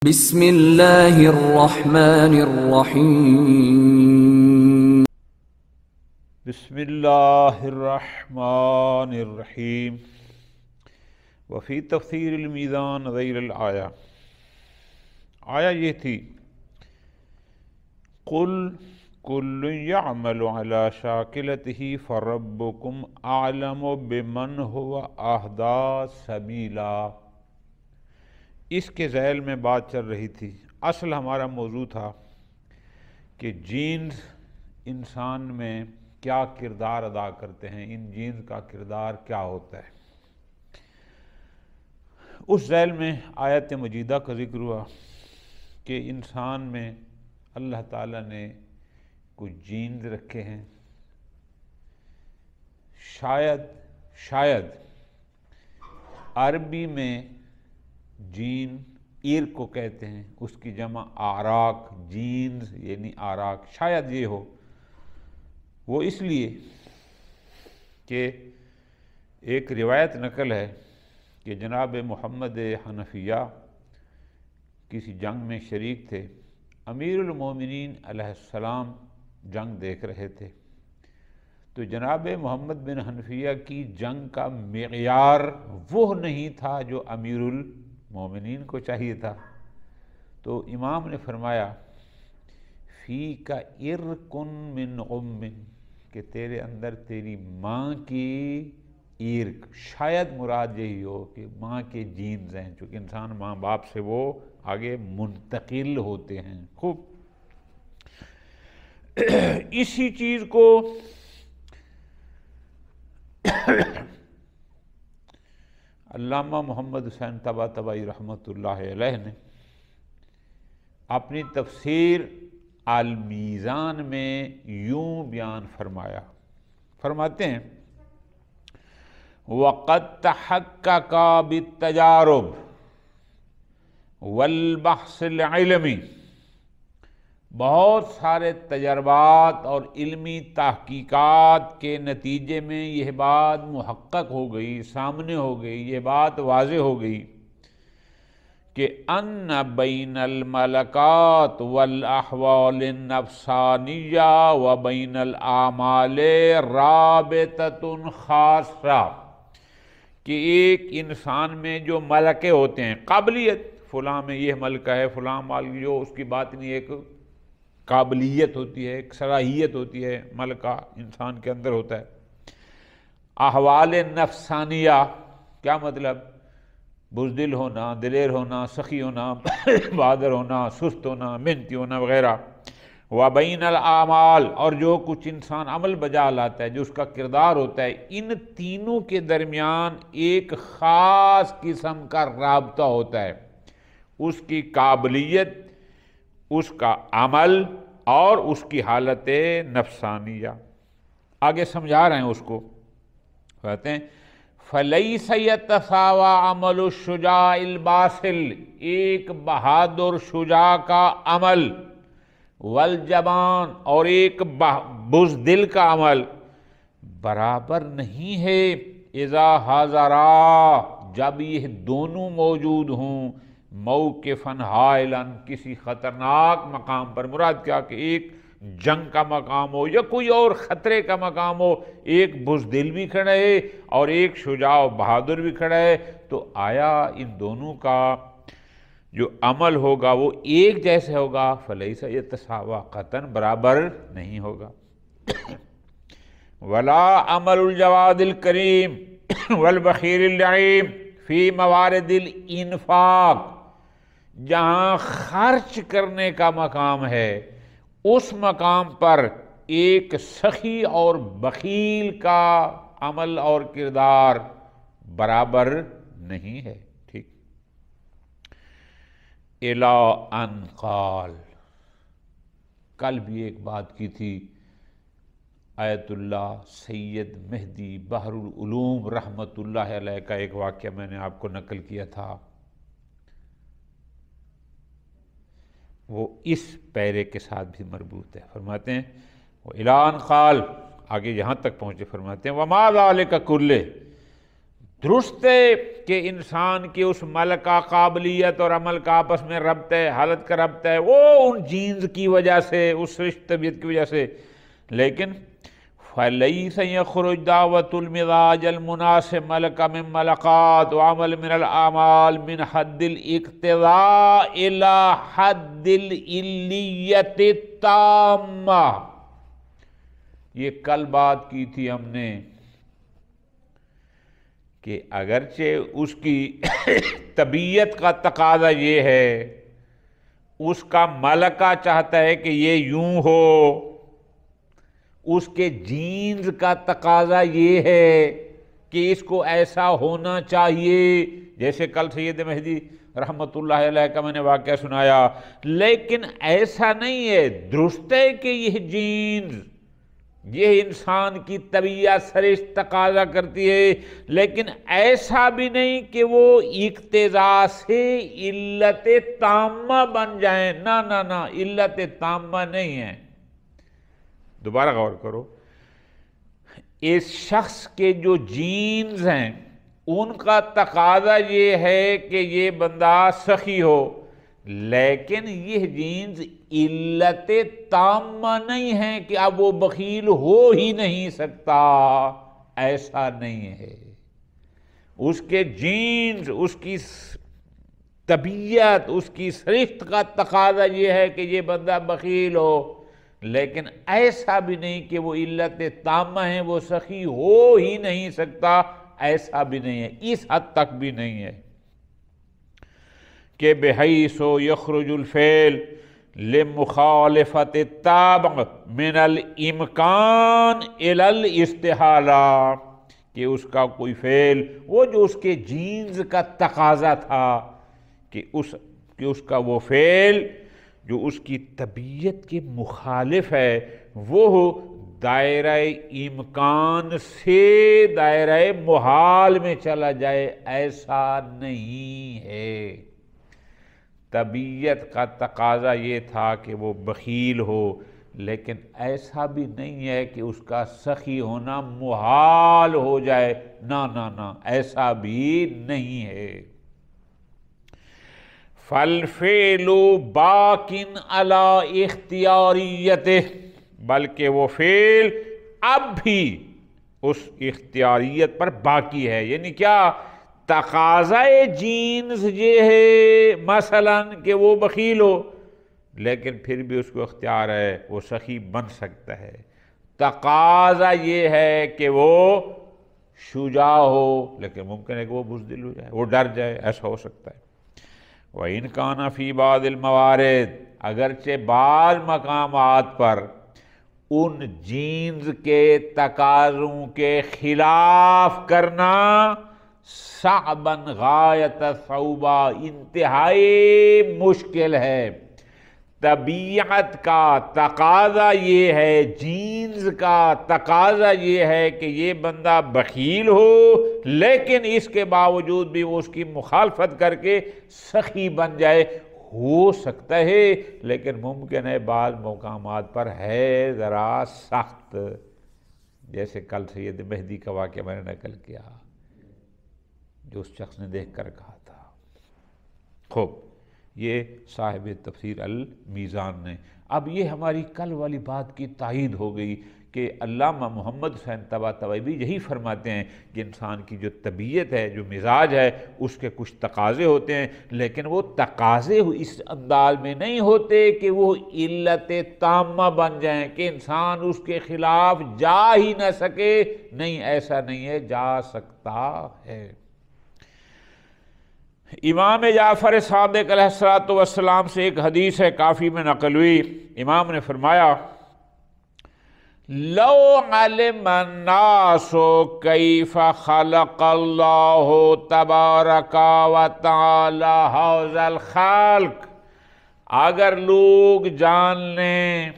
بسم اللہ الرحمن الرحیم بسم اللہ الرحمن الرحیم وفی تفسیر المیزان غیر الآیہ. آیا یہ تھی قل کل یعمل علی شاکلتہ فربکم اعلم بمن هو اہدی سبیلا. اس کے ذیل میں بات چل رہی تھی. اصل ہمارا موضوع تھا کہ جینز انسان میں کیا کردار ادا کرتے ہیں، ان جینز کا کردار کیا ہوتا ہے. اس ذیل میں آیت مجیدہ کا ذکر ہوا کہ انسان میں اللہ تعالیٰ نے کچھ جینز رکھے ہیں. شاید عربی میں جین ایر کو کہتے ہیں، اس کی جمع آراک، جینز یعنی آراک. شاید یہ ہو، وہ اس لیے کہ ایک روایت نقل ہے کہ جناب محمد حنفیہ کسی جنگ میں شریک تھے. امیر المومنین علیہ السلام جنگ دیکھ رہے تھے، تو جناب محمد بن حنفیہ کی جنگ کا معیار وہ نہیں تھا جو امیر المومنین کو چاہیے تھا. تو امام نے فرمایا فی کا ارکن من ام، کہ تیرے اندر تیری ماں کی ایرک. شاید مراد یہی ہو کہ ماں کے جینز ہیں، چونکہ انسان ماں باپ سے وہ آگے منتقل ہوتے ہیں. خوب اسی چیز کو علامہ محمد حسین طباطبائی رحمۃ اللہ علیہ نے اپنی تفسیر المیزان میں یوں بیان فرمایا. فرماتے ہیں وَقَدْ تَحَقَّقَ بِالتَّجَارُبِ وَالْبَحْثِ الْعِلْمِ. بہت سارے تجربات اور علمی تحقیقات کے نتیجے میں یہ بات محقق ہو گئی، سامنے ہو گئی، یہ بات واضح ہو گئی کہ ان بین الملکات والاحوال النفسانیہ و بین الاعمال رابطۃ خاصہ، کہ ایک انسان میں جو ملکے ہوتے ہیں، قابلیت، فلاں میں یہ ملکہ ہے، فلاں مال جو اس کی باطنی ایک قابلیت ہوتی ہے، ایک صلاحیت ہوتی ہے، ملکہ انسان کے اندر ہوتا ہے. احوال نفسانیہ کیا مطلب؟ بزدل ہونا، دلیر ہونا، سخی ہونا، بہادر ہونا، سست ہونا، محنتی ہونا وغیرہ. وبین الاعمال، اور جو کچھ انسان عمل بجا لاتا ہے، جو اس کا کردار ہوتا ہے، ان تینوں کے درمیان ایک خاص قسم کا رابطہ ہوتا ہے. اس کی قابلیت، اس کا عمل اور اس کی حالت نفسانیہ. آگے سمجھا رہے ہیں اس کو. کہتے ہیں فَلَيْسَ يَتَسَاوَى عَمَلُ الشُّجَاعِ الْبَاسِلِ، ایک بہادر شجاع کا عمل، والجبان، اور ایک بزدل کا عمل برابر نہیں ہے. اذا حاضرا، جب یہ دونوں موجود ہوں، موقفاً حائلاً، کسی خطرناک مقام پر. مراد کیا کہ ایک جنگ کا مقام ہو یا کوئی اور خطرے کا مقام ہو، ایک بزدل بھی کھڑا ہے اور ایک شجاع و بہادر بھی کھڑا ہے، تو آیا ان دونوں کا جو عمل ہوگا وہ ایک جیسے ہوگا؟ فلیس یتساوی، قطعاً برابر نہیں ہوگا. ولا عمل الجواد الکریم والبخیل اللعیم فی موارد الانفاق، جہاں خرچ کرنے کا مقام ہے، اس مقام پر ایک سخی اور بخیل کا عمل اور کردار برابر نہیں ہے. ٹھیک. اِلیٰ ان قال، کل بھی ایک بات کی تھی. آیت اللہ سید مہدی بحر العلوم رحمۃ اللہ علیہ کا ایک واقعہ میں نے آپ کو نقل کیا تھا. وہ اس پیرے کے ساتھ بھی مربوط ہے. فرماتے ہیں وَإِلَىٰ أَنْ قَالَ، آگے یہاں تک پہنچے. فرماتے ہیں وَمَا ذَلِكَ كُلِّهِ، درست ہے کہ انسان کی اس ملک کا قابلیت اور عمل کا آپس میں ربط ہے، حالت کا ربط ہے، وہ ان جینز کی وجہ سے، اس رشت طبیعت کی وجہ سے، لیکن فَلَيْسَ يَخْرُجْ دَعْوَةُ الْمِزَاجِ الْمُنَاسِبِ مَلَكَ مِنْ مَلَقَاتِ وَعَمَلٍ مِنَ الْأَعْمَالِ مِنْ حَدِّ الْاِقْتِضَاءِ إِلَى حَدِّ الْعِلِّيَّةِ التَّامَّةِ۔ یہ کل بات کی تھی ہم نے کہ اگرچہ اس کی طبیعت کا تقاضا یہ ہے، اس کا ملکہ چاہتا ہے کہ یہ یوں ہو، اس کے جینز کا تقاضا یہ ہے کہ اس کو ایسا ہونا چاہیے، جیسے کل سید مہدی رحمت اللہ علیہ کا میں نے واقعہ سنایا، لیکن ایسا نہیں ہے۔ درست ہے کہ یہ جینز، یہ انسان کی طبیعت سرشت تقاضا کرتی ہے، لیکن ایسا بھی نہیں کہ وہ اقتضاء سے علت تامہ بن جائیں، نہ نہ نہ، علت تامہ نہیں ہے۔ دوبارہ غور کرو، اس شخص کے جو جینز ہیں ان کا تقاضا یہ ہے کہ یہ بندہ سخی ہو، لیکن یہ جینز علت تامہ نہیں ہے کہ اب وہ بخیل ہو ہی نہیں سکتا، ایسا نہیں ہے۔ اس کے جینز، اس کی طبیعت، اس کی سرشت کا تقاضا یہ ہے کہ یہ بندہ بخیل ہو، لیکن ایسا بھی نہیں کہ وہ علت تامہ ہے، وہ سخی ہو ہی نہیں سکتا، ایسا بھی نہیں ہے، اس حد تک بھی نہیں ہے کہ بحیث یخرج الفعل لمخالفت الطبع من الامکان الی الاستحالہ، کہ اس کا کوئی فعل، وہ جو اس کے جینز کا تقاضا تھا کہ اس کا وہ فعل جو اس کی طبیعت کے مخالف ہے، وہ دائرہ امکان سے دائرہ محال میں چلا جائے، ایسا نہیں ہے۔ طبیعت کا تقاضا یہ تھا کہ وہ بخیل ہو، لیکن ایسا بھی نہیں ہے کہ اس کا سخی ہونا محال ہو جائے، نہ نہ نہ، ایسا بھی نہیں ہے۔ فَالْفِعْلُ بَاقٍ عَلَىٰ اِخْتِيَارِيَّتِهِ، بلکہ وہ فعل اب بھی اس اختیاریت پر باقی ہے، یعنی کیا؟ تقاضۂ جینز یہ ہے مثلا کہ وہ بخیل ہو، لیکن پھر بھی اس کو اختیار ہے، وہ سخی بن سکتا ہے۔ تقاضا یہ ہے کہ وہ شجاع ہو، لیکن ممکن ہے کہ وہ بزدل ہو جائے، وہ ڈر جائے، ایسا ہو سکتا ہے۔ وَإِنْ كَانَ فِي بَعْضِ الْمَوَارِدِ، اگرچہ بعض مقامات پر ان جینز کے تقاضوں کے خلاف کرنا صعباً غایت الصعوبہ، انتہائی مشکل ہے۔ طبیعت کا تقاضا یہ ہے، جینز کا تقاضا یہ ہے کہ یہ بندہ بخیل ہو، لیکن اس کے باوجود بھی وہ اس کی مخالفت کر کے سخی بن جائے، ہو سکتا ہے، لیکن ممکن ہے بعض مقامات پر ہے ذرا سخت، جیسے کل سید مہدی کا واقعہ میں نے نقل کیا، جو اس شخص نے دیکھ کر کہا تھا۔ خوب، یہ صاحب تفسیر المیزان نے، اب یہ ہماری کل والی بات کی تائید ہو گئی کہ علامہ محمد حسین طباطبائی یہی فرماتے ہیں کہ انسان کی جو طبیعت ہے، جو مزاج ہے، اس کے کچھ تقاضے ہوتے ہیں، لیکن وہ تقاضے اس انداز میں نہیں ہوتے کہ وہ علت تامہ بن جائیں، کہ انسان اس کے خلاف جا ہی نہ سکے، نہیں، ایسا نہیں ہے، جا سکتا ہے۔ امام جعفر صادق علیہ السلام سے ایک حدیث ہے، کافی میں نقل ہوئی، امام نے فرمایا لو علم الناس کیف خلق اللہ تبارک و تعالی ھذا الخلق، اگر لوگ جان لیں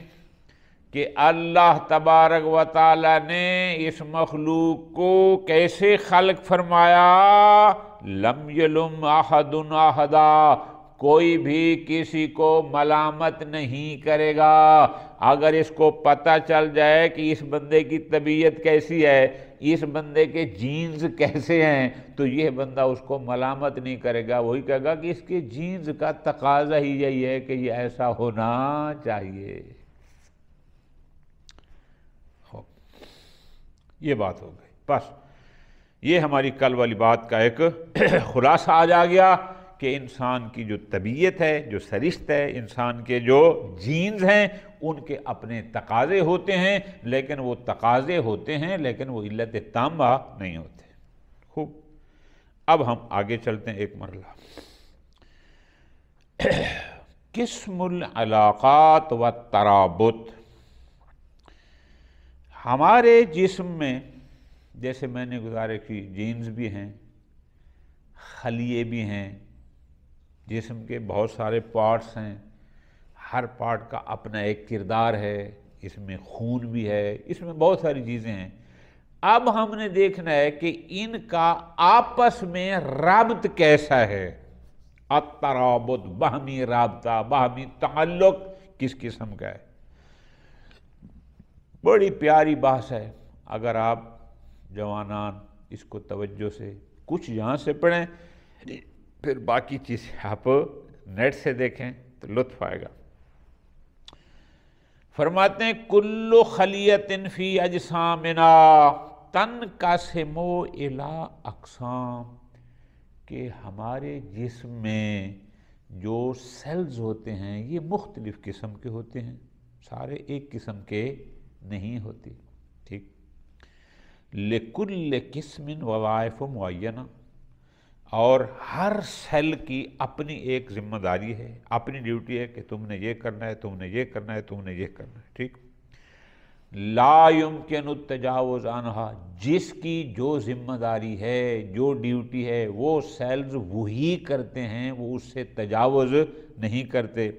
کہ اللہ تبارک و تعالی نے اس مخلوق کو کیسے خلق فرمایا، لم یلم احد احدا، کوئی بھی کسی کو ملامت نہیں کرے گا۔ اگر اس کو پتہ چل جائے کہ اس بندے کی طبیعت کیسی ہے، اس بندے کے جینز کیسے ہیں، تو یہ بندہ اس کو ملامت نہیں کرے گا، وہی کہے گا کہ اس کے جینز کا تقاضا ہی یہی ہے کہ یہ ایسا ہونا چاہیے۔ یہ بات ہو گئی، بس یہ ہماری کل والی بات کا ایک خلاصہ آ جا گیا کہ انسان کی جو طبیعت ہے، جو سرشت ہے، انسان کے جو جینز ہیں، ان کے اپنے تقاضے ہوتے ہیں، لیکن وہ تقاضے ہوتے ہیں لیکن وہ علت تامہ نہیں ہوتے۔ خوب، اب ہم آگے چلتے ہیں ایک مرحلہ۔ قسم العلاقات و ترابط۔ ہمارے جسم میں جیسے میں نے گزارش کی، جینز بھی ہیں، خلیے بھی ہیں، جسم کے بہت سارے پارٹس ہیں، ہر پارٹ کا اپنا ایک کردار ہے، اس میں خون بھی ہے، اس میں بہت ساری چیزیں ہیں۔ اب ہم نے دیکھنا ہے کہ ان کا آپس میں رابط کیسا ہے، الترابط، باہمی رابطہ، باہمی تعلق کس قسم کا ہے۔ بڑی پیاری بحث ہے، اگر آپ جوانان اس کو توجہ سے کچھ یہاں سے پڑھیں، پھر باقی چیزیں آپ نیٹ سے دیکھیں تو لطف آئے گا۔ فرماتے ہیں کل خلیۃ فی اجسامنا تنقسم الی اقسام، کہ ہمارے جسم میں جو سیلز ہوتے ہیں یہ مختلف قسم کے ہوتے ہیں، سارے ایک قسم کے نہیں ہوتے، ٹھیک۔ لکل قسم وظائف معینہ، اور ہر سیل کی اپنی ایک ذمہ داری ہے، اپنی ڈیوٹی ہے کہ تم نے یہ کرنا ہے، تم نے یہ کرنا ہے، تم نے یہ کرنا ہے، ٹھیک۔ لا یمکن التجاوز عنہا، جس کی جو ذمہ داری ہے، جو ڈیوٹی ہے، وہ سیلز وہی کرتے ہیں، وہ اس سے تجاوز نہیں کرتے۔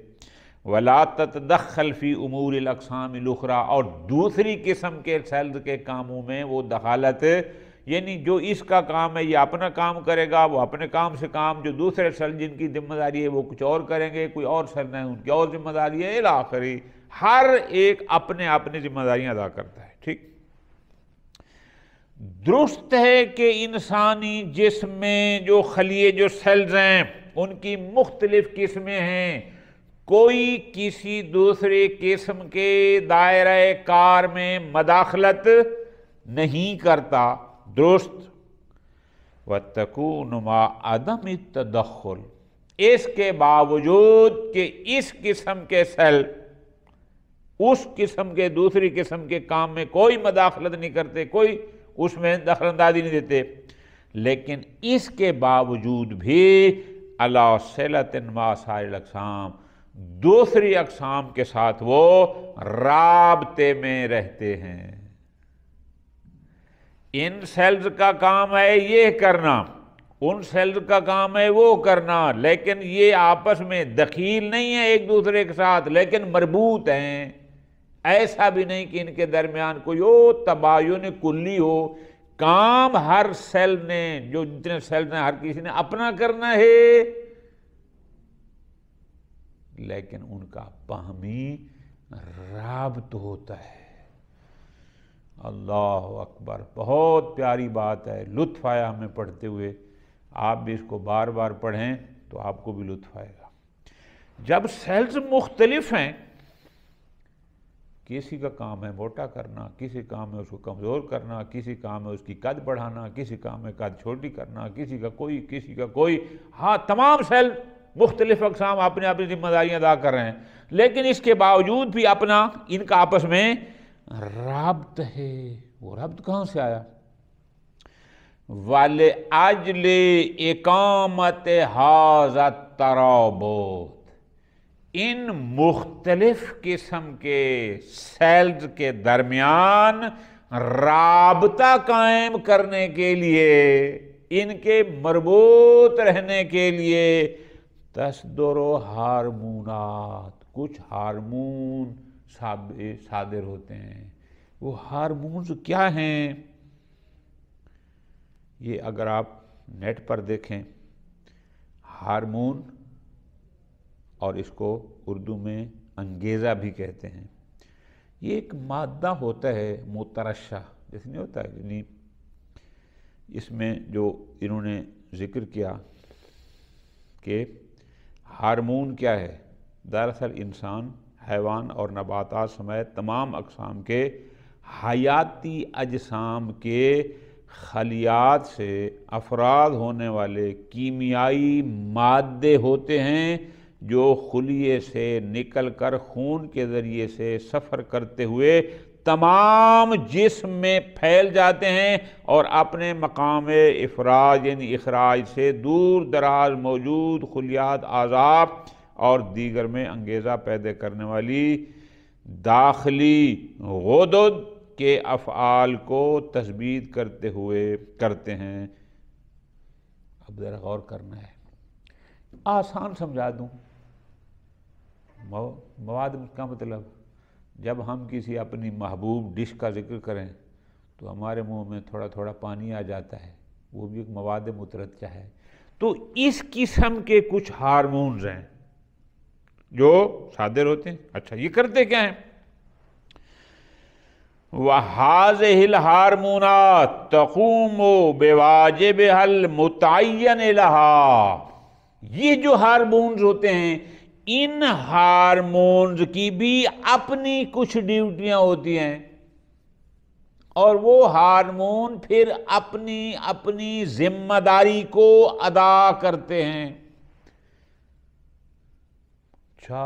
ولا تتدخل فی امور الاقسام الاخرى، اور دوسری قسم کے سیلز کے کاموں میں وہ دخالت، یعنی جو اس کا کام ہے یہ اپنا کام کرے گا، وہ اپنے کام سے کام، جو دوسرے سیل جن کی ذمہ داری ہے وہ کچھ اور کریں گے، کوئی اور سیل نہیں، ان کی اور ذمہ داری ہے، الی آخری، ہر ایک اپنے اپنی ذمہ داریاں ادا کرتا ہے، ٹھیک۔ درست ہے کہ انسانی جسم میں جو خلیے، جو سیلز ہیں، ان کی مختلف قسمیں ہیں، کوئی کسی دوسرے قسم کے دائرہ کار میں مداخلت نہیں کرتا، درست۔ وَتَكُونُ مَا عَدَمِ التَّدَخُّلِ، اس کے باوجود کہ اس قسم کے سیل اس قسم کے دوسری قسم کے کام میں کوئی مداخلت نہیں کرتے، کوئی اس میں دخل اندازی نہیں دیتے، لیکن اس کے باوجود بھی علی صلۃ مع سائر الاقسام، دوسری اقسام کے ساتھ وہ رابطے میں رہتے ہیں۔ ان سیلز کا کام ہے یہ کرنا، ان سیلز کا کام ہے وہ کرنا، لیکن یہ آپس میں دخیل نہیں ہے ایک دوسرے کے ساتھ، لیکن مربوط ہیں۔ ایسا بھی نہیں کہ ان کے درمیان کوئی تباین کلی ہو، کام ہر سیل نے، جو جتنے سیلز ہیں ہر کسی نے اپنا کرنا ہے، لیکن ان کا باہمی رابط ہوتا ہے۔ اللہ اکبر، بہت پیاری بات ہے، لطف آیا ہمیں پڑھتے ہوئے، آپ بھی اس کو بار بار پڑھیں تو آپ کو بھی لطف آئے گا۔ جب سیلز مختلف ہیں، کسی کا کام ہے موٹا کرنا، کسی کام ہے اس کو کمزور کرنا، کسی کام ہے اس کی قد بڑھانا، کسی کام ہے قد چھوٹی کرنا، کسی کا کوئی، کسی کا کوئی، ہاں تمام سیل مختلف اقسام اپنے اپنی ذمہ داریاں ادا کر رہے ہیں، لیکن اس کے باوجود بھی اپنا ان کا آپس میں رابط ہے۔ وہ رابط کہاں سے آیا؟ وَلِأَجْلِ إِقَامَةِ هَذَا التَّرَابُطِ، ان مختلف قسم کے سیلز کے درمیان رابطہ قائم کرنے کے لیے، ان کے مربوط رہنے کے لیے تصدر ہارمونات، کچھ ہارمون صادر ہوتے ہیں۔ وہ ہارمونز کیا ہیں؟ یہ اگر آپ نیٹ پر دیکھیں، ہارمون، اور اس کو اردو میں انگیزہ بھی کہتے ہیں، یہ ایک مادہ ہوتا ہے مترشح، جیسے نہیں ہوتا ہے، یعنی اس میں جو انہوں نے ذکر کیا کہ ہارمون کیا ہے، دراصل انسان، حیوان اور نباتات سمیت تمام اقسام کے حیاتی اجسام کے خلیات سے افراز ہونے والے کیمیائی مادے ہوتے ہیں جو خلیے سے نکل کر خون کے ذریعے سے سفر کرتے ہوئے تمام جسم میں پھیل جاتے ہیں اور اپنے مقام افراز یعنی اخراج سے دور دراز موجود خلیات، اعضاء اور دیگر میں انگیزہ پیدا کرنے والی داخلی غدد کے افعال کو تثبیت کرتے ہوئے کرتے ہیں۔ اب ذرا غور کرنا ہے، آسان سمجھا دوں۔ مواد کا مطلب جب ہم کسی اپنی محبوب ڈش کا ذکر کریں تو ہمارے منہ میں تھوڑا تھوڑا پانی آ جاتا ہے، وہ بھی ایک مواد مترجہ ہے۔ تو اس قسم کے کچھ ہارمونز ہیں جو صادر ہوتے ہیں۔ اچھا، یہ کرتے کیا ہیں؟ وَهَذِهِ الْهَارْمُونَاتُ تَقُومُ بِوَاجِبِهَا الْمُتَعَيَّنِ لَهَا۔ یہ جو ہارمونز ہوتے ہیں، ان ہارمونز کی بھی اپنی کچھ ڈیوٹیاں ہوتی ہیں، اور وہ ہارمون پھر اپنی اپنی ذمہ داری کو ادا کرتے ہیں۔ اچھا،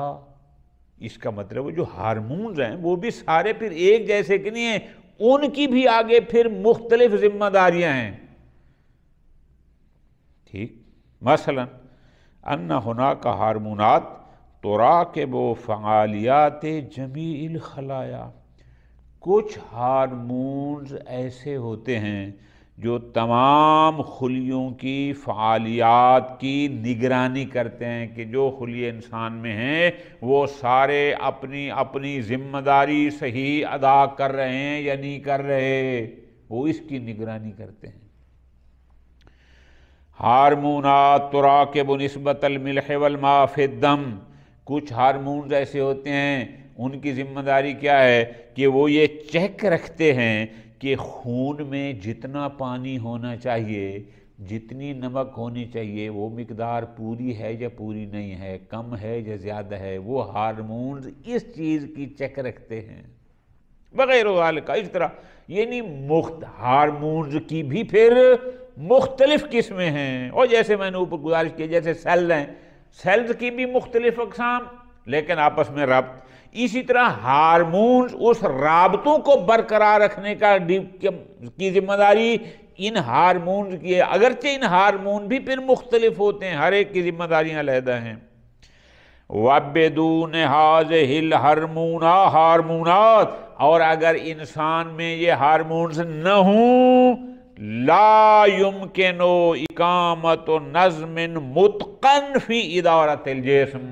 اس کا مطلب وہ جو ہارمونز ہیں وہ بھی سارے پھر ایک جیسے کہ نہیں ہیں، ان کی بھی آگے پھر مختلف ذمہ داریاں ہیں۔ ٹھیک، مثلا ان ہناک ہارمونات تراقب فعالیات جمیع الخلایا، کچھ ہارمونز ایسے ہوتے ہیں جو تمام خلیوں کی فعالیات کی نگرانی کرتے ہیں کہ جو خلیے انسان میں ہیں وہ سارے اپنی اپنی ذمہ داری صحیح ادا کر رہے ہیں یا نہیں کر رہے، وہ اس کی نگرانی کرتے ہیں۔ ہارمونات تراقب نسبت الملح والماء فی الدم، کچھ ہارمونز ایسے ہوتے ہیں ان کی ذمہ داری کیا ہے کہ وہ یہ چیک رکھتے ہیں کہ خون میں جتنا پانی ہونا چاہیے، جتنی نمک ہونی چاہیے، وہ مقدار پوری ہے یا پوری نہیں ہے، کم ہے یا زیادہ ہے، وہ ہارمونز اس چیز کی چیک رکھتے ہیں وغیرہ ذالک۔ اس طرح یعنی ہارمونز کی بھی پھر مختلف قسمیں ہیں، اور جیسے میں نے اوپر گزارش کی جیسے سیل ہیں، سیلز کی بھی مختلف اقسام لیکن آپس میں ربط، اسی طرح ہارمونز اس رابطوں کو برقرار رکھنے کی ذمہ داری ان ہارمونز کی ہے، اگرچہ ان ہارمون بھی پھر مختلف ہوتے ہیں، ہر ایک کی ذمہ داریاں علیحدہ ہیں۔ وَبِدُونِ هَذِهِ الْهَارْمُونَاتِ، اور اگر انسان میں یہ ہارمونز نہ ہوں، لا يمكن اقامت نظم متقن فی ادارت الجسم،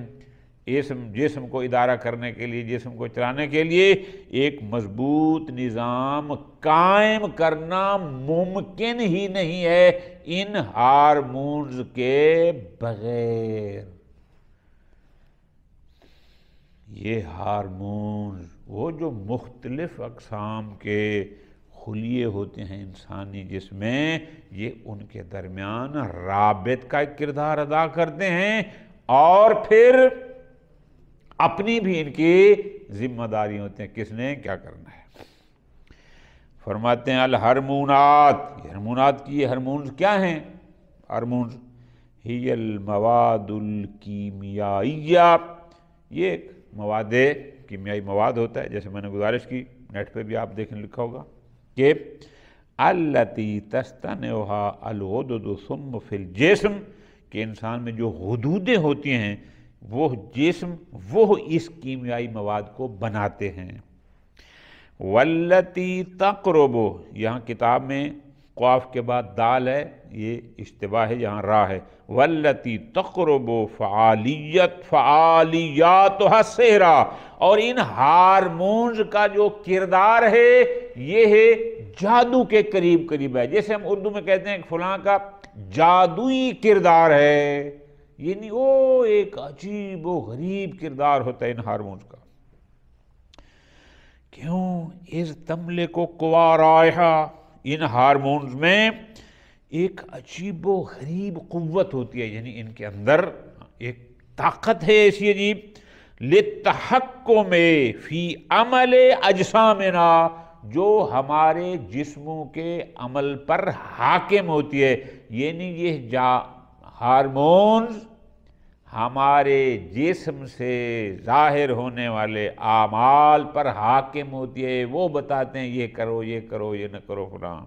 جسم کو ادارہ کرنے کے لیے، جسم کو چلانے کے لیے ایک مضبوط نظام قائم کرنا ممکن ہی نہیں ہے ان ہارمونز کے بغیر۔ یہ ہارمونز وہ جو مختلف اقسام کے خلیے ہوتے ہیں انسانی جسم میں، یہ ان کے درمیان رابط کا کردار ادا کرتے ہیں اور پھر اپنی بھی ان کی ذمہ داری ہوتے ہیں، کس نے کیا کرنا ہے۔ فرماتے ہیں الہرمونات، یہ ہرمونات کی، یہ ہرمونز کیا ہیں؟ ہرمونز ہی المواد الکیمیائیہ، یہ ایک مواد کیمیائی مواد ہوتا ہے، جیسے میں نے گزارش کی، نیٹ پہ بھی آپ دیکھیں لکھا ہوگا کہ التی تستنعها الغدد ثم فی الجسم، کہ انسان میں جو غدودیں ہوتی ہیں وہ جسم وہ اس کیمیائی مواد کو بناتے ہیں۔ والتی تقرب، یہاں کتاب میں قاف کے بعد دال ہے، یہ اشتباہ ہے، یہاں را ہے۔ والتی تقرب فعالیاتها السحرا، اور ان ہارمونز کا جو کردار ہے یہ ہے جادو کے قریب قریب ہے، جیسے ہم اردو میں کہتے ہیں کہ فلاں کا جادوئی کردار ہے، یعنی وہ ایک عجیب و غریب کردار ہوتا ہے ان ہارمونز کا۔ کیوں؟ اذ تملک قوا رائحہ، ان ہارمونز میں ایک عجیب و غریب قوت ہوتی ہے، یعنی ان کے اندر ایک طاقت ہے ایسی عجیب، للتحکم فی عمل اجسامنا، جو ہمارے جسموں کے عمل پر حاکم ہوتی ہے، یعنی یہ ہارمونز ہمارے جسم سے ظاہر ہونے والے اعمال پر حاکم ہوتی ہے، وہ بتاتے ہیں یہ کرو یہ کرو یہ نہ کرو فلاں،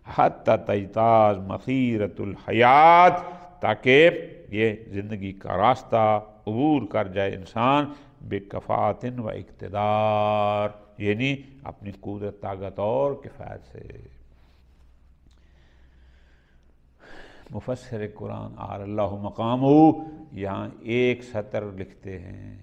حتی تجتاز مسیرۃ الحیات، تاکہ یہ زندگی کا راستہ عبور کر جائے انسان بکفاءۃ و اقتدار، یعنی اپنی قوت طاقت اور کفایت سے۔ مفسر قرآن آر اللہ مقامہ یہاں ایک سطر لکھتے ہیں،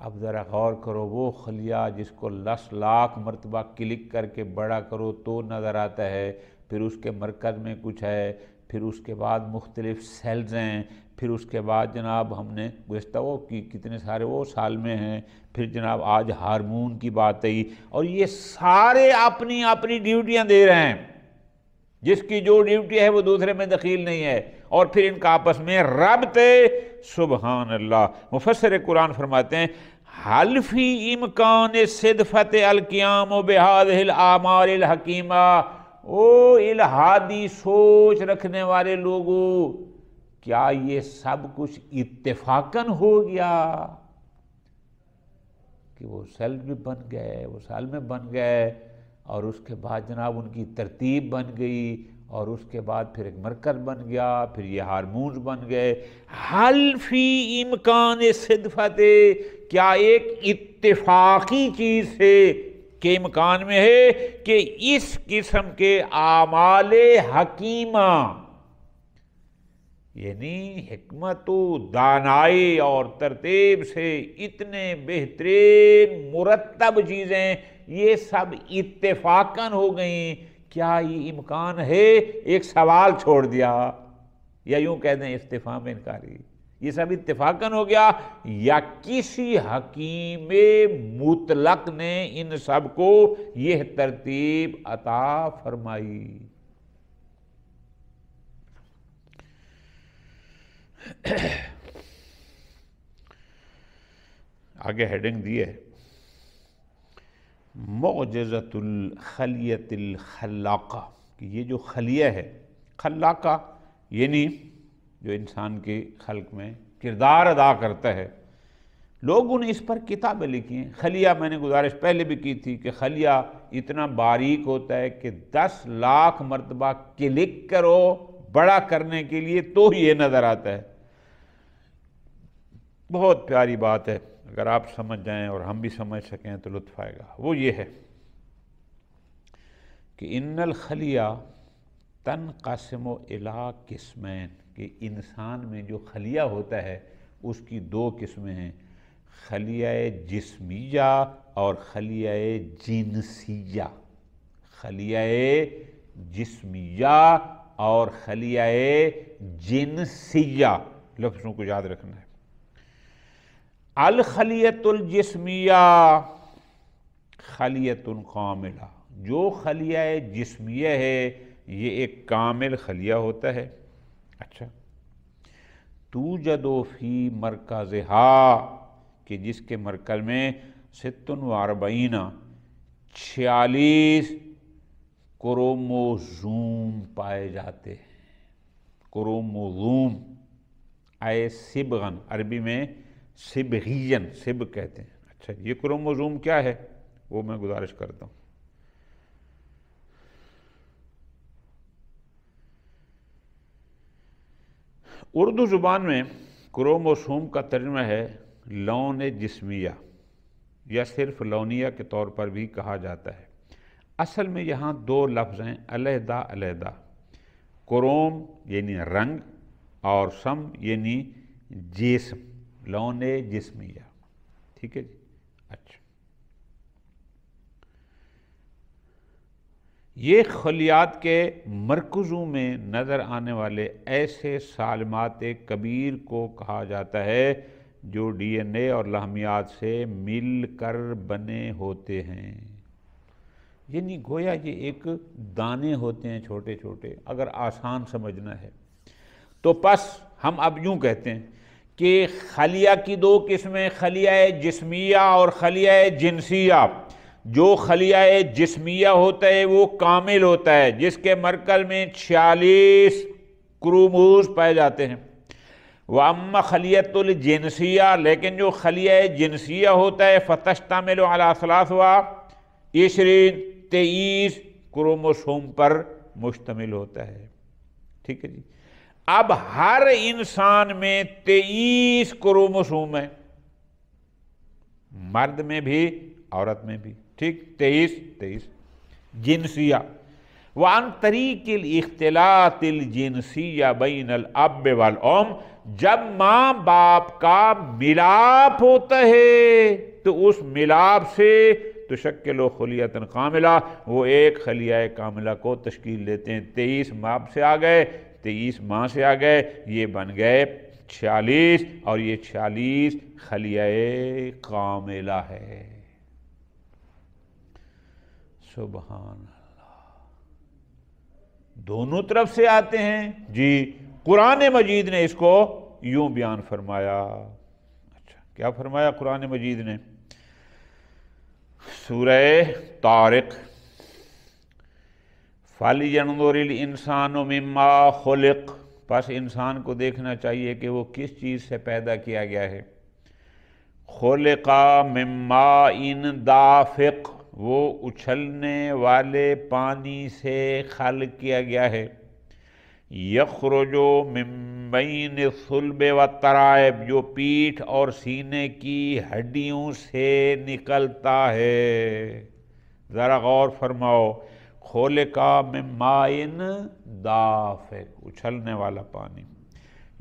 اب ذرا غور کرو، وہ خلیہ جس کو 10 لاکھ مرتبہ کلک کر کے بڑا کرو تو نظر آتا ہے، پھر اس کے مرکز میں کچھ ہے، پھر اس کے بعد مختلف سیلز ہیں، پھر اس کے بعد جناب ہم نے گزشتہ وہ کتنے سارے وہ سال میں ہیں، پھر جناب آج ہارمون کی بات آئی، اور یہ سارے اپنی اپنی ڈیوٹیاں دے رہے ہیں، جس کی جو ڈیوٹی ہے وہ دوسرے میں دخیل نہیں ہے، اور پھر ان کا آپس میں ربط ہے۔ سبحان اللہ۔ مفسر قرآن فرماتے ہیں حل فی امکان صدفت القیام بہذہ الاعمال الحکیمہ، او الہادی سوچ رکھنے والے لوگوں، کیا یہ سب کچھ اتفاقاً ہو گیا کہ وہ سیل بھی بن گئے، وہ سال میں بن گئے، اور اس کے بعد جناب ان کی ترتیب بن گئی، اور اس کے بعد پھر ایک مرکز بن گیا، پھر یہ ہارمونز بن گئے۔ حل فی امکان صدفت، کیا ایک اتفاقی چیز ہے کہ امکان میں ہے کہ اس قسم کے اعمال حکیمہ، یعنی حکمت و دانائی اور ترتیب سے اتنے بہترین مرتب چیزیں یہ سب اتفاقاً ہو گئیں، کیا یہ امکان ہے؟ ایک سوال چھوڑ دیا، یا یوں کہہ دیں استفہام انکاری، یہ سب اتفاقاً ہو گیا یا کسی حکیم مطلق نے ان سب کو یہ ترتیب عطا فرمائی؟ آگے ہیڈنگ دی ہے معجزۃ الخلیۃ الخلاقہ، کہ یہ جو خلیہ ہے خلاقہ، یعنی جو انسان کے خلق میں کردار ادا کرتا ہے، لوگوں نے اس پر کتابیں لکھی ہیں۔ خلیہ میں نے گزارش پہلے بھی کی تھی کہ خلیہ اتنا باریک ہوتا ہے کہ 10 لاکھ مرتبہ کلک کرو بڑا کرنے کے لیے تو یہ نظر آتا ہے۔ بہت پیاری بات ہے، اگر آپ سمجھ جائیں اور ہم بھی سمجھ سکیں تو لطف آئے گا۔ وہ یہ ہے کہ ان الخلیہ تنقسم الی قسمین، کہ انسان میں جو خلیہ ہوتا ہے اس کی 2 قسمیں ہیں، خلیہ جسمیہ اور خلیہ جنسیہ۔ خلیہ جسمیہ اور خلیہ جنسیہ، لفظوں کو یاد رکھنا ہے۔ الخلیۃ الجسمیہ خلیۃ کاملہ، جو خلیہ جسمیہ ہے یہ ایک کامل خلیہ ہوتا ہے۔ اچھا، توجد فی مرکزہا، کہ جس کے مرکز میں 46 کروموزوم پائے جاتے ہیں۔ کروموزوم اے صبغن، عربی میں صبغین، صبغ کہتے ہیں۔ اچھا، یہ کروموزوم کیا ہے وہ میں گزارش کرتا ہوں۔ اردو زبان میں کروموسوم کا ترجمہ ہے لون جسمیہ، یا صرف لونیہ کے طور پر بھی کہا جاتا ہے۔ اصل میں یہاں 2 لفظ ہیں علیحدہ علیحدہ، کروم یعنی رنگ اور سم یعنی جسم، لون جسمیہ، ٹھیک ہے جی۔ اچھا، یہ خلیات کے مرکزوں میں نظر آنے والے ایسے سالمات کبیر کو کہا جاتا ہے جو ڈی این اے اور لحمیات سے مل کر بنے ہوتے ہیں۔ یعنی گویا یہ ایک دانے ہوتے ہیں چھوٹے چھوٹے، اگر آسان سمجھنا ہے تو پس ہم اب یوں کہتے ہیں کہ خلیہ کی دو قسمیں، خلیہ جسمیہ اور خلیہ جنسیہ۔ جو خلیہ جسمیہ ہوتا ہے وہ کامل ہوتا ہے، جس کے مرکز میں 46 کروموز پائے جاتے ہیں۔ وَأَمَّا خَلِيَّةُ الْجِنْسِيَّةُ، لیکن جو خلیہ جنسیہ ہوتا ہے فَتَشْتَمِلُ عَلَى 23 کروموسوم پر مشتمل ہوتا ہے۔ ٹھیک ہے جی، اب ہر انسان میں 23 کروموسوم ہیں، مرد میں بھی عورت میں بھی، ٹھیک، 23 جنسیہ۔ وَعَنْ طَرِيقِ الْاخْتِلَاطِ الْجِنْسِيَّةِ بَيْنَ الْأَبِّ وَالْأُمِّ، جب ماں باپ کا ملاپ ہوتا ہے تو اس ملاپ سے تشکل خلیۃ کاملہ، وہ ایک خلیہ کاملہ کو تشکیل دیتے ہیں۔ 23 باپ سے آ گئے، 23 ماں سے آ گئے، یہ بن گئے 46، اور یہ 46 خلیہ کاملہ ہے۔ سبحان اللہ، دونوں طرف سے آتے ہیں جی۔ قرآن مجید نے اس کو یوں بیان فرمایا۔ اچھا، کیا فرمایا قرآن مجید نے؟ سورہ طارق، فَلْيَنْظُرِ الْإِنسَانُ مِمَّا خُلِقَ، پس انسان کو دیکھنا چاہیے کہ وہ کس چیز سے پیدا کیا گیا ہے۔ خُلِقَ مِن مَّاءٍ دَافِقٍ، وہ اچھلنے والے پانی سے خلق کیا گیا ہے۔ یخرج من بین الصلب والترائب، جو پیٹھ اور سینے کی ہڈیوں سے نکلتا ہے۔ ذرا غور فرماؤ، خلق من ماء دافق، اچھلنے والا پانی۔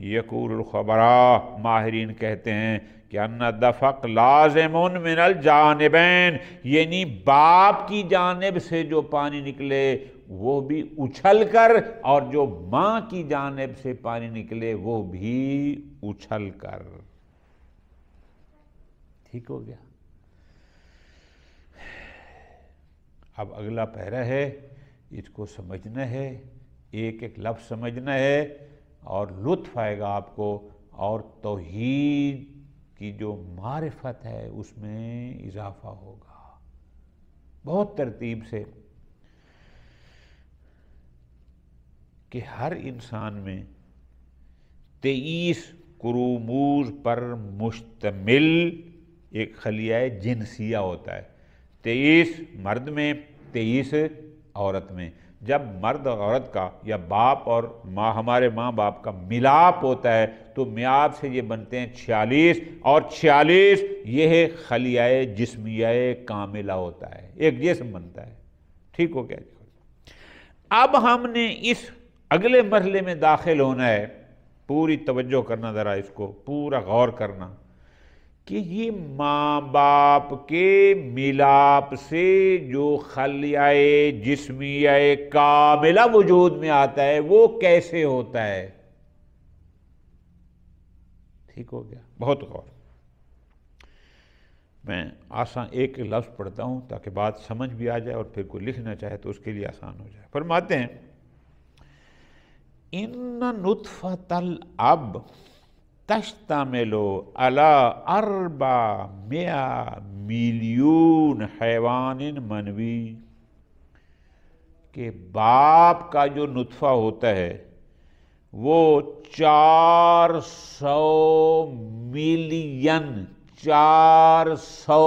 یقول الخبراء، ماہرین کہتے ہیں کہ ان دفق لازم من الجانبین، یعنی باپ کی جانب سے جو پانی نکلے وہ بھی اچھل کر، اور جو ماں کی جانب سے پانی نکلے وہ بھی اچھل کر۔ ٹھیک ہو گیا؟ اب اگلا پیرا ہے، اس کو سمجھنا ہے، ایک ایک لفظ سمجھنا ہے، اور لطف آئے گا آپ کو، اور توحید کی جو معرفت ہے اس میں اضافہ ہوگا بہت ترتیب سے، کہ ہر انسان میں 23 کروموز پر مشتمل ایک خلیہ جنسیہ ہوتا ہے، 23 مرد میں، 23 عورت میں۔ جب مرد اور عورت کا یا باپ اور ماں، ہمارے ماں باپ کا ملاپ ہوتا ہے تو میاب سے یہ بنتے ہیں 46، اور 46 یہ خلیہ جسمیہ کاملہ ہوتا ہے، ایک جسم بنتا ہے۔ ٹھیک ہو گیا؟ اب ہم نے اس اگلے مرحلے میں داخل ہونا ہے، پوری توجہ کرنا، ذرا اس کو پورا غور کرنا، کہ یہ ماں باپ کے ملاپ سے جو خلیہ جسمیہ کاملہ وجود میں آتا ہے وہ کیسے ہوتا ہے۔ ٹھیک ہو گیا؟ بہت غور۔ میں آسان ایک لفظ پڑھتا ہوں تاکہ بات سمجھ بھی آ جائے، اور پھر کوئی لکھنا چاہے تو اس کے لیے آسان ہو جائے۔ فرماتے ہیں ان نطفۃ الاب تشتمل علی 400 ملین حیوان منوی، کہ باپ کا جو نطفہ ہوتا ہے وہ 400 ملین، 400،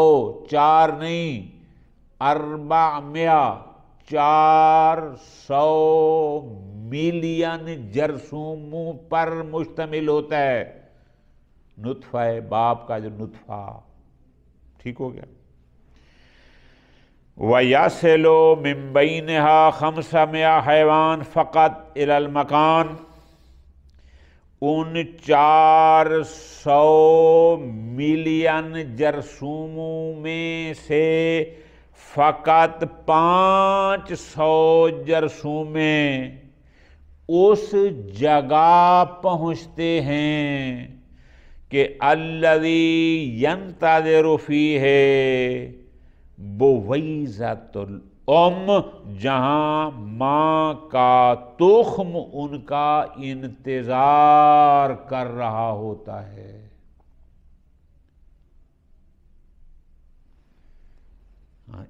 4 نہیں، 400، 400 ملین جرثوموں پر مشتمل ہوتا ہے نطفہ ہے، باپ کا جو نطفہ۔ ٹھیک ہو گیا؟ وَيَصِلُ مِن بَيْنِهَا 500 حیوان فقط إِلَى الْمَكَانِ، ان 400 ملین جرثوموں میں سے فقط 500 جرثومیں اس جگہ پہنچتے ہیں کہ الذی ینتظر فیہ بویضۃ جہاں ماں کا تخم ان کا انتظار کر رہا ہوتا ہے۔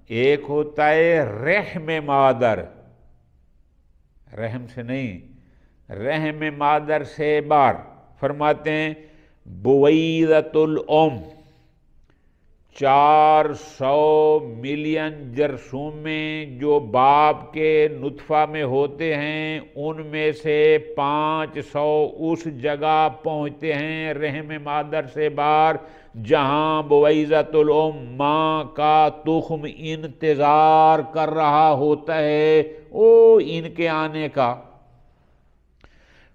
ایک ہوتا ہے رحم مادر، رحم سے نہیں، رحم مادر سے بار، فرماتے ہیں بویضۃ الام، 400 ملین جرثومیں جو باپ کے نطفہ میں ہوتے ہیں، ان میں سے 500 اس جگہ پہنچتے ہیں رحم مادر سے بار جہاں بویضۃ الام ماں کا تخم انتظار کر رہا ہوتا ہے ان کے آنے کا۔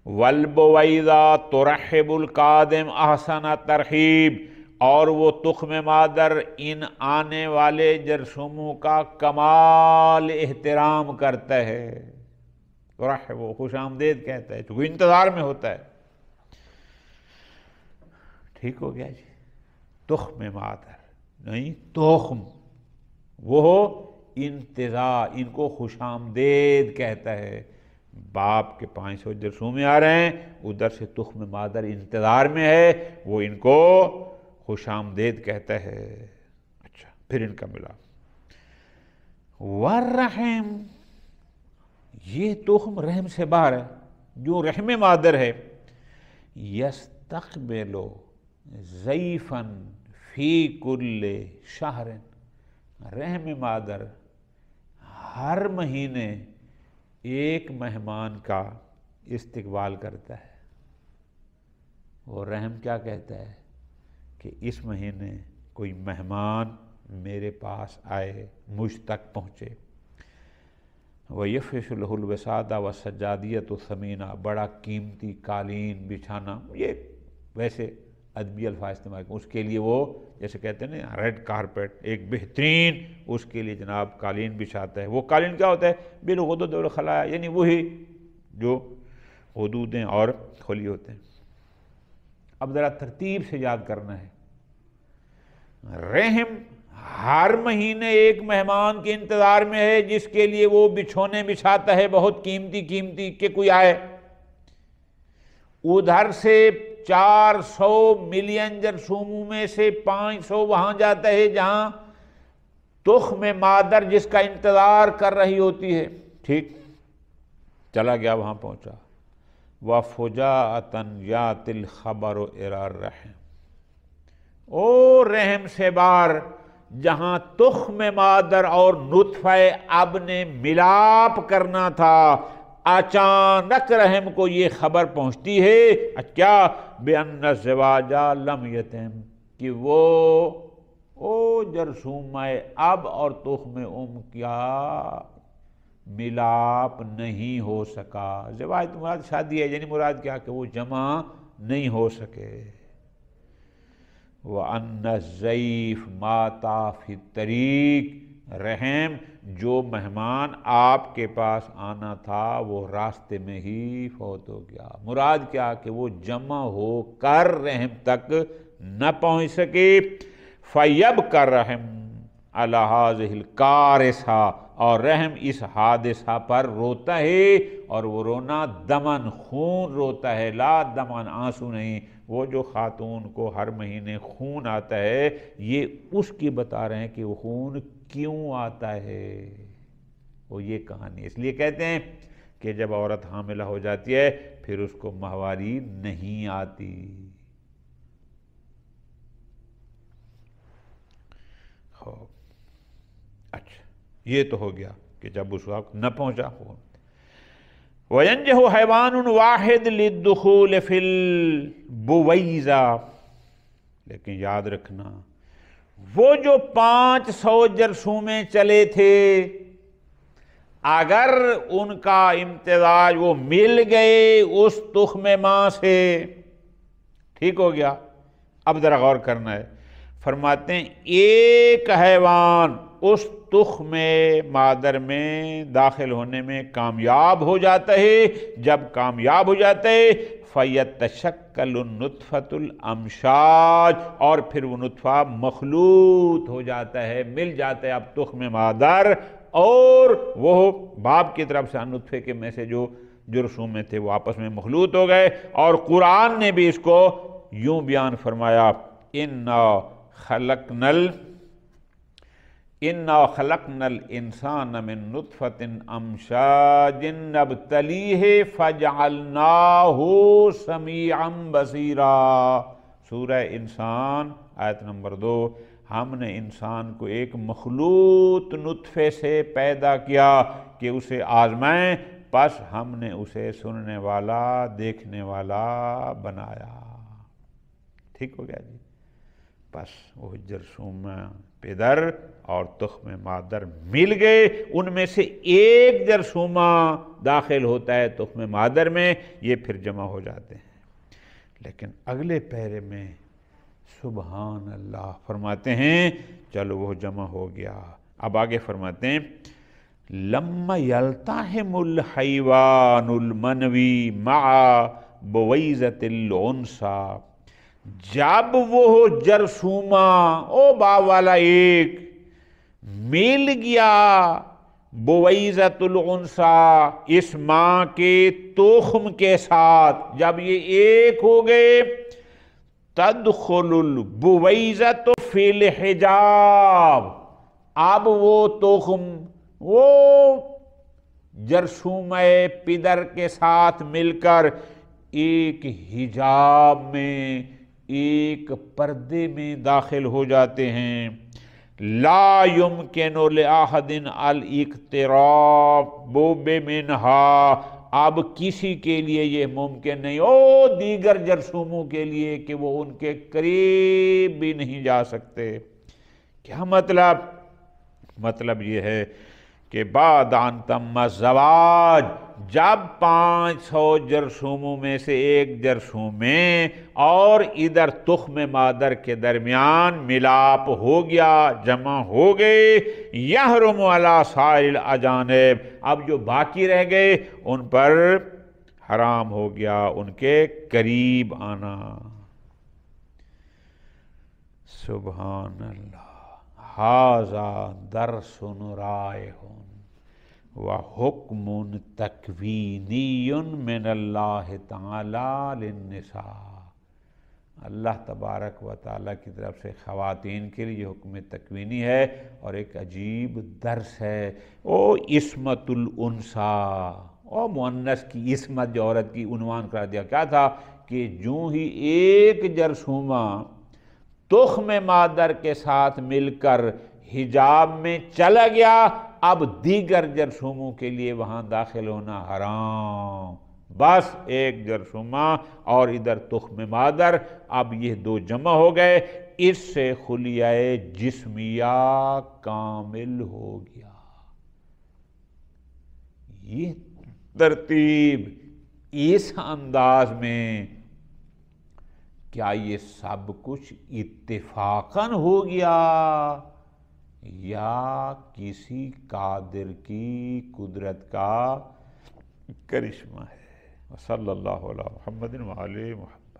والبویضہ ترحب القادم احسن ترحیب، اور وہ تخم مادر ان آنے والے جرثوموں کا کمال احترام کرتا ہے۔ ترحب، وہ خوش آمدید کہتا ہے، تو انتظار میں ہوتا ہے۔ ٹھیک ہو گیا جی، تخم مادر نہیں تخم، وہ انتظار، ان کو خوش آمدید کہتا ہے۔ باپ کے 500 جرثومے آ رہے ہیں، ادھر سے تخم مادر انتظار میں ہے، وہ ان کو خوش آمدید کہتا ہے۔ اچھا، پھر ان کا ملا والرحم، یہ تخم رحم سے باہر ہے، جو رحم مادر ہے، یستقبل ضیفا فی کل شہر، رحم مادر ہر مہینے ایک مہمان کا استقبال کرتا ہے۔ وہ رحم کیا کہتا ہے کہ اس مہینے کوئی مہمان میرے پاس آئے، مجھ تک پہنچے۔ وَيَفْرِشُ لَهُ الْوِسَادَ وَالسَّجَّادِيَّةُ الثَّمِينَةُ، بڑا قیمتی قالین بچھانا، یہ ویسے ادبی الفاظ استعمال کریں، اس کے لیے وہ جیسے کہتے ہیں نا ریڈ کارپیٹ، ایک بہترین اس کے لیے جناب قالین بچھاتا ہے۔ وہ قالین کیا ہوتا ہے؟ بالغدد والخلایا، یعنی وہی جو غدودیں اور خلی ہوتے ہیں۔ اب ذرا ترتیب سے یاد کرنا ہے، رحم ہر مہینے ایک مہمان کے انتظار میں ہے جس کے لیے وہ بچھونے بچھاتا ہے بہت قیمتی کہ کوئی آئے۔ ادھر سے 400 ملین جرثوموں میں سے 500 وہاں جاتا ہے جہاں تخم مادر جس کا انتظار کر رہی ہوتی ہے۔ ٹھیک، چلا گیا، وہاں پہنچا۔ وَفُجَاءَةً يَأْتِي الْخَبَرُ إِلَى الرَّحِمِ، رحم سے بار جہاں تخم مادر اور نطفہ اب نے ملاپ کرنا تھا، اچانک رحم کو یہ خبر پہنچتی ہے کیا؟ بِأَنَّ الزِّوَاجَ لَمْ يَتِمْ، کہ وہ جرثومہ اب اور تخم کیا ملاپ نہیں ہو سکا۔ زواج مراد شادی ہے، یعنی مراد کیا کہ وہ جمع نہیں ہو سکے۔ وَأَنَّ الضَّيْفَ مَاتَ فِي الطَّرِيقِ، رحم جو مہمان آپ کے پاس آنا تھا وہ راستے میں ہی فوت ہو گیا۔ مراد کیا کہ وہ جمع ہو کر رحم تک نہ پہنچ سکے۔ فَيَبْكَى الرَّحِمُ عَلَى هَذِهِ الْكَارِثَةِ، اور رحم اس حادثہ پر روتا ہے، اور وہ رونا دمن خون روتا ہے، لا دمن آنسو نہیں۔ وہ جو خاتون کو ہر مہینے خون آتا ہے، یہ اس کی بتا رہے ہیں کہ وہ خون کیوں آتا ہے، وہ یہ کہانی۔ اس لیے کہتے ہیں کہ جب عورت حاملہ ہو جاتی ہے پھر اس کو ماہواری نہیں آتی۔ اچھا، یہ تو ہو گیا کہ جب اس وقت نہ پہنچا خون۔ وَيَنْجَحُ حَيْوَانٌ وَاحِدٌ لِلدُّخُولِ فِي الْبُوَيْضَةِ، لیکن یاد رکھنا وہ جو 500 جرثومے چلے تھے، اگر ان کا امتزاج وہ مل گئے اس تخم ماں سے، ٹھیک ہو گیا۔ اب ذرا غور کرنا ہے، فرماتے ہیں ایک حیوان اس تخم مادر میں داخل ہونے میں کامیاب ہو جاتا ہے، جب کامیاب ہو جاتا ہے فَيَتَشَكَّلُ النُّطْفَةُ الْأَمْشَاجِ، اور پھر وہ نطفہ مخلوط ہو جاتا ہے، مل جاتا ہے اب تخم مادر اور وہ باپ کی طرف سے نطفے کے میں سے جو جرثومے تھے وہ آپس میں مخلوط ہو گئے۔ اور قرآن نے بھی اس کو یوں بیان فرمایا، اِنَّا خَلَقْنَا الْإِنسَانَ مِن نُطْفَةٍ أَمْشَاجٍ نَبْتَلِيهِ فَجَعَلْنَاهُ سَمِيعًا بَصِيرًا۔ سورہ انسان آیت نمبر 2۔ ہم نے انسان کو ایک مخلوط نطفے سے پیدا کیا کہ اسے آزمائیں، پس ہم نے اسے سننے والا دیکھنے والا بنایا۔ ٹھیک ہو گیا جی۔ پس وہ جرثومہ پدر اور تخم مادر مل گئے، ان میں سے ایک جرثومہ داخل ہوتا ہے تخم مادر میں، یہ پھر جمع ہو جاتے ہیں۔ لیکن اگلے پیرے میں سبحان اللہ فرماتے ہیں چلو وہ جمع ہو گیا، اب آگے فرماتے ہیں لَمَّ يَلْتَحِمُ الْحَيْوَانُ الْمَنْوِي مَعَ بُوَيْضَةِ الْأُنْثَىٰ، جب وہ جرثومہ باپ والا ایک مل گیا بویضۃ الانثیٰ اس ماں کے تخم کے ساتھ، جب یہ ایک ہو گئے تدخل البویضۃ فی الحجاب، اب وہ تخم وہ جرثومہ پدر کے ساتھ مل کر ایک حجاب میں، ایک پردے میں داخل ہو جاتے ہیں۔ لا يمکن لأحد الاقتراب منها، اب کسی کے لیے یہ ممکن نہیں دیگر جرثوموں کے لیے کہ وہ ان کے قریب بھی نہیں جا سکتے۔ کیا مطلب یہ ہے کہ بعد ان تم الزواج، جب 500 جرثوموں میں سے ایک جرثومے اور ادھر تخم مادر کے درمیان ملاپ ہو گیا، جمع ہو گئے، یحرم علی سائر الاجانب، اب جو باقی رہ گئے ان پر حرام ہو گیا ان کے قریب آنا۔ سبحان اللہ۔ ھذا درس رائع وحکم تکوینی من اللہ تعالی للنساء، اللہ تبارک و تعالیٰ کی طرف سے خواتین کے لیے یہ حکم تکوینی ہے اور ایک عجیب درس ہے۔ عصمت الانثیٰ، مؤنث کی عصمت جو عورت کی عنوان کرا دیا، کیا تھا کہ جو ہی ایک جرثومہ تخم مادر کے ساتھ مل کر حجاب میں چلا گیا، اب دیگر جرثوموں کے لیے وہاں داخل ہونا حرام۔ بس ایک جرثومہ اور ادھر تخم مادر، اب یہ دو جمع ہو گئے، اس سے خلیہ جسمیہ کامل ہو گیا۔ یہ ترتیب اس انداز میں، کیا یہ سب کچھ اتفاقاً ہو گیا یا کسی قادر کی قدرت کا کرشمہ ہے؟ صلی اللہ علیہ محمد وآلہ محمد۔